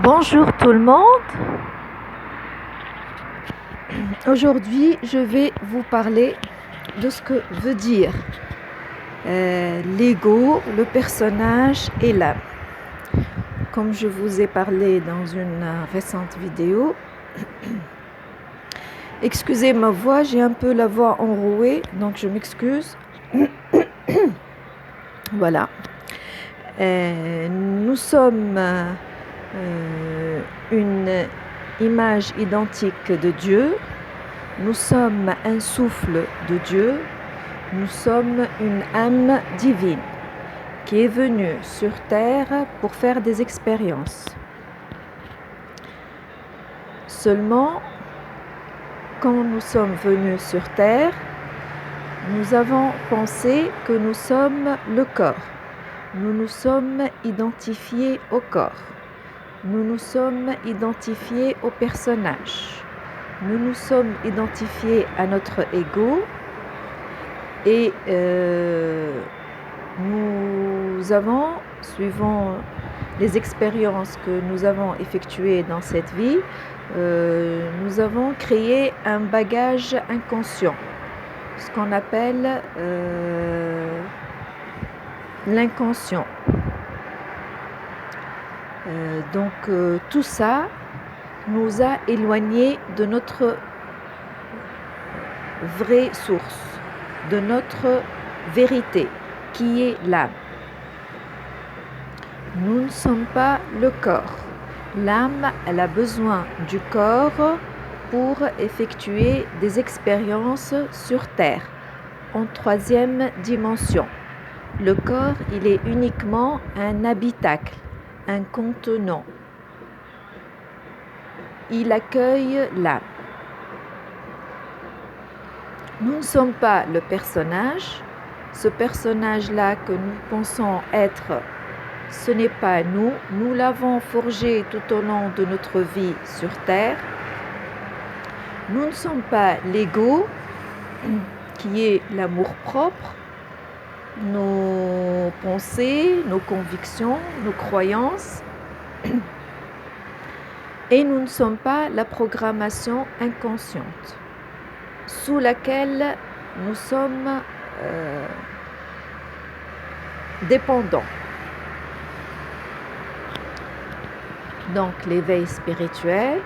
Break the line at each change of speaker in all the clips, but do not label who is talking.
Bonjour tout le monde. Aujourd'hui, je vais vous parler de ce que veut dire l'ego, le personnage et l'âme. Comme je vous ai parlé dans une récente vidéo, excusez ma voix, j'ai un peu la voix enrouée, donc je m'excuse. Voilà. Nous sommes une image identique de Dieu. Nous sommes un souffle de Dieu. Nous sommes une âme divine qui est venue sur terre pour faire des expériences. Seulement, quand nous sommes venus sur terre, nous avons pensé que nous sommes le corps. Nous nous sommes identifiés au corps. Nous nous sommes identifiés au personnage. Nous nous sommes identifiés à notre ego et nous avons, suivant les expériences que nous avons effectuées dans cette vie, nous avons créé un bagage inconscient, ce qu'on appelle l'inconscient. Donc tout ça nous a éloignés de notre vraie source, de notre vérité, qui est l'âme. Nous ne sommes pas le corps. L'âme, elle a besoin du corps pour effectuer des expériences sur Terre, en troisième dimension. Le corps, il est uniquement un habitacle, un contenant. Il accueille l'âme. Nous ne sommes pas le personnage. Ce personnage-là que nous pensons être, ce n'est pas nous. Nous l'avons forgé tout au long de notre vie sur Terre. Nous ne sommes pas l'ego, qui est l'amour-propre, nos pensées, nos convictions, nos croyances. Et nous ne sommes pas la programmation inconsciente, sous laquelle nous sommes dépendants. Donc l'éveil spirituel,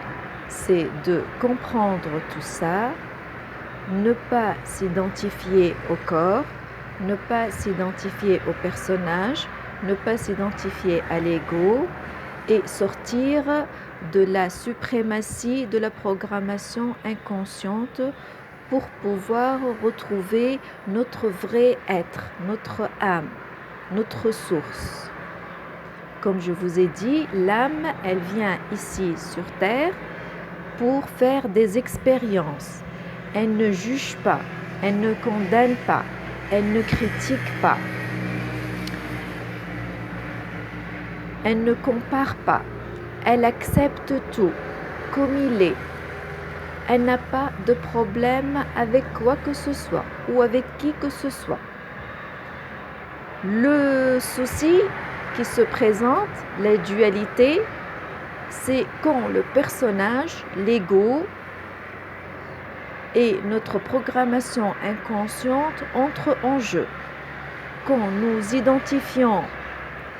c'est de comprendre tout ça, ne pas s'identifier au corps, ne pas s'identifier au personnage, ne pas s'identifier à l'ego et sortir de la suprématie de la programmation inconsciente pour pouvoir retrouver notre vrai être, notre âme, notre source. Comme je vous ai dit, l'âme, elle vient ici sur Terre pour faire des expériences. Elle ne juge pas, elle ne condamne pas, elle ne critique pas, elle ne compare pas, elle accepte tout comme il est. Elle n'a pas de problème avec quoi que ce soit ou avec qui que ce soit. Le souci qui se présente, la dualité, c'est quand le personnage, l'ego et notre programmation inconsciente entrent en jeu. Quand nous identifions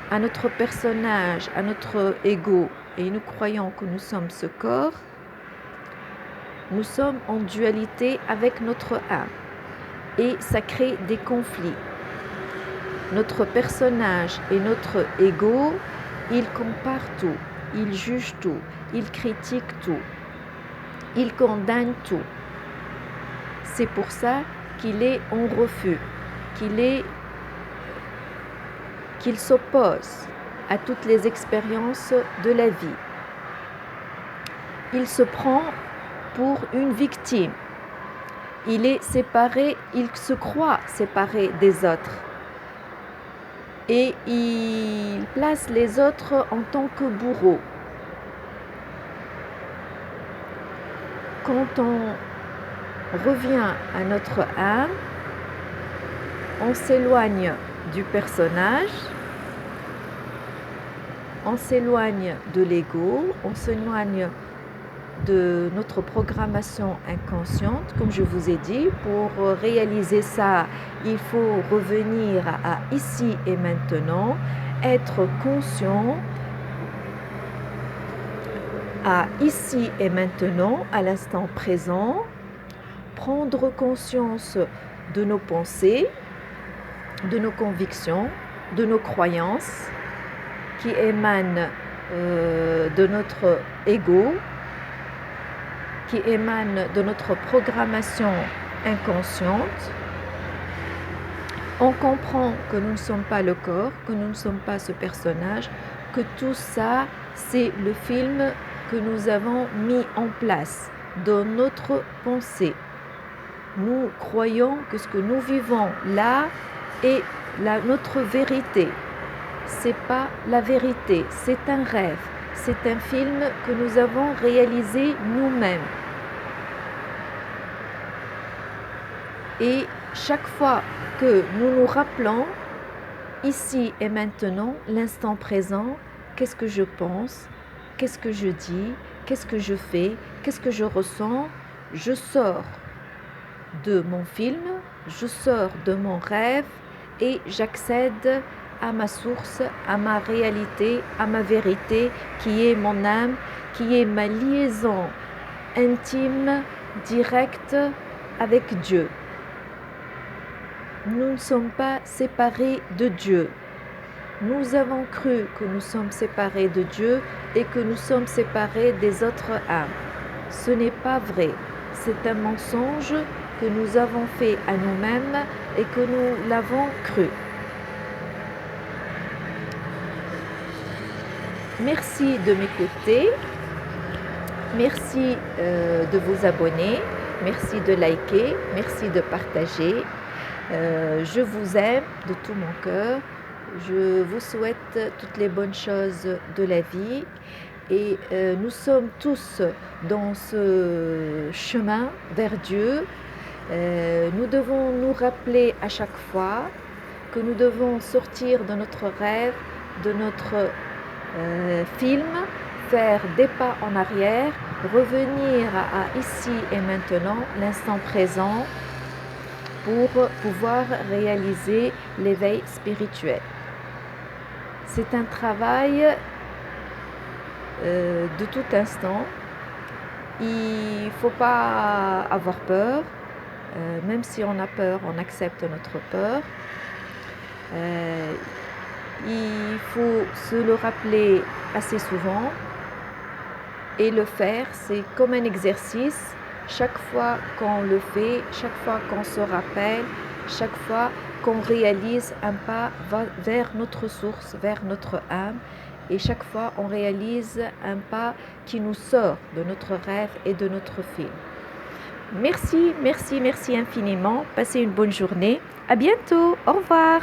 à notre personnage, à notre ego, et nous croyons que nous sommes ce corps, nous sommes en dualité avec notre âme. Et ça crée des conflits. Notre personnage et notre ego, ils comparent tout, ils jugent tout, ils critiquent tout, ils condamnent tout. C'est pour ça qu'il est en refus, qu'il s'oppose à toutes les expériences de la vie. Il se prend pour une victime. Il est séparé, il se croit séparé des autres. Et il place les autres en tant que bourreaux. Quand on revient à notre âme, on s'éloigne du personnage on s'éloigne de l'ego, on s'éloigne de notre programmation inconsciente. Comme je vous ai dit, pour réaliser ça, il faut revenir à ici et maintenant, être conscient à ici et maintenant, à l'instant présent, prendre conscience de nos pensées, de nos convictions, de nos croyances qui émanent de notre ego, qui émanent de notre programmation inconsciente. On comprend que nous ne sommes pas le corps, que nous ne sommes pas ce personnage, que tout ça, c'est le film que nous avons mis en place dans notre pensée. Nous croyons que ce que nous vivons là est notre vérité. C'est pas la vérité, c'est un rêve, c'est un film que nous avons réalisé nous-mêmes. Et chaque fois que nous nous rappelons, ici et maintenant, l'instant présent, qu'est-ce que je pense, qu'est-ce que je dis, qu'est-ce que je fais, qu'est-ce que je ressens, je sors de mon film, je sors de mon rêve et j'accède à ma source, à ma réalité, à ma vérité, qui est mon âme, qui est ma liaison intime, directe avec Dieu. Nous ne sommes pas séparés de Dieu. Nous avons cru que nous sommes séparés de Dieu et que nous sommes séparés des autres âmes. Ce n'est pas vrai. C'est un mensonge que nous avons fait à nous-mêmes et que nous l'avons cru. Merci de m'écouter. Merci de vous abonner. Merci de liker. Merci de partager. Je vous aime de tout mon cœur. Je vous souhaite toutes les bonnes choses de la vie. Et nous sommes tous dans ce chemin vers Dieu. Nous devons nous rappeler à chaque fois que nous devons sortir de notre rêve, de notre film, faire des pas en arrière, revenir à ici et maintenant, l'instant présent, pour pouvoir réaliser l'éveil spirituel. C'est un travail de tout instant. Il ne faut pas avoir peur. Même si on a peur, on accepte notre peur. Il faut se le rappeler assez souvent et le faire. C'est comme un exercice. Chaque fois qu'on le fait, chaque fois qu'on se rappelle, chaque fois qu'on réalise un pas vers notre source, vers notre âme, et chaque fois on réalise un pas qui nous sort de notre rêve et de notre film. Merci, merci, merci infiniment. Passez une bonne journée. À bientôt. Au revoir.